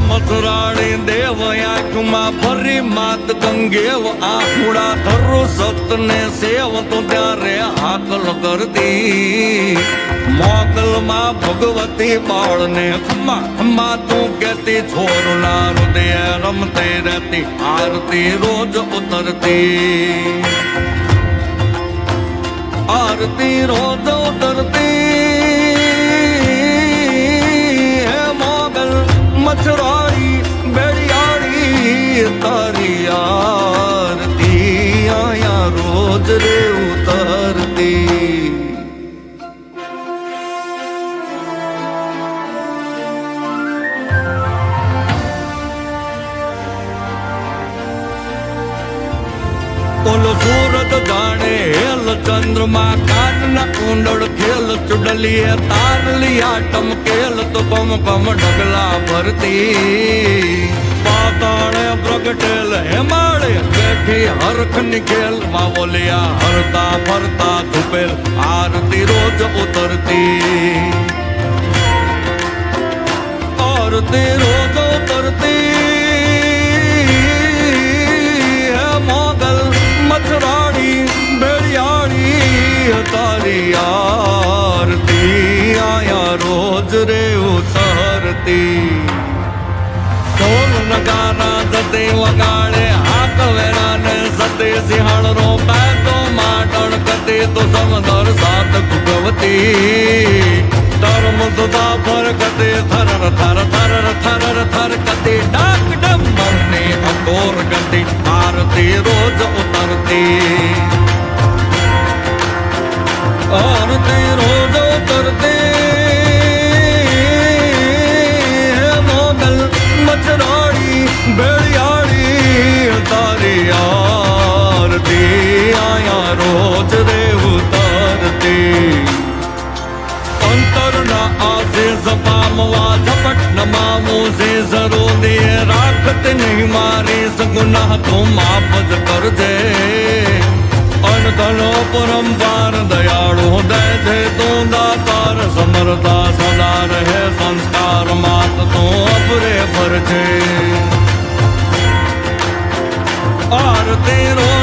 મથુરાણી દેવ આંખમાં ભરી માત ગંગેવ આહુડા ધરું સતને સેવ તો ત્યારે હાકલ કરતી મોગલમાં ભગવતી બાળને ખમ્મા ખમ્મા તું કહેતી છોરના હૃદય રમતે રહેતી આરતી રોજ ઉતરતી આરતી રોજ ઉતરતી હે મોગલ મથુરાણી બેડિયાળી તારી આરતી આયા રોજ રે ઉતરતી ઓલો સૂરજ જાણે હેલ ચંદ્રમાં કાનના કુંડળ ખેલ ચુડલીએ તારલી આટમ કેલ તો કમ કમ ઢગલા ભરતી પાતાળે પ્રગટેલ હેમાળે બેઠી હરખ નિખેલ માવલિયા હરતા ફરતા ધુપેલ આરતી રોજ ઉતરતી આરતી રોજ ઉતરતી મથુરાણી બેડિયાળી તારી આરતી આયા રોજ રે ઉતરતી ઢોલ નગારા જતે વગાડે હાક વેરાને સતે સિંહણનો પેતો માટણ કતે તો સમદર સાત ભગવતી ધર્મ સુધા પર કતે થરર થર થરર થરર થર કતે ડાક ડમરની અકોર ગતિ આરતી રોજ ઉતરતી આરતી રોજ ઉતરતી મોગલ મથુરાણી બેડિયાળી તારી આરતી આયા રોજ રે ઉતરતી અંતરના આશીષ પામવા ઝપટ નમામો સે ઝરો દે રાખત નહીં મારી સગુનાહ તો માફ જ કરજે અનધનો પરંપાર દયાળુ દે છે તો દાતાર સમરતા સદા રહે સંસ્કાર માત તો અપરે ભરજે આરતી રો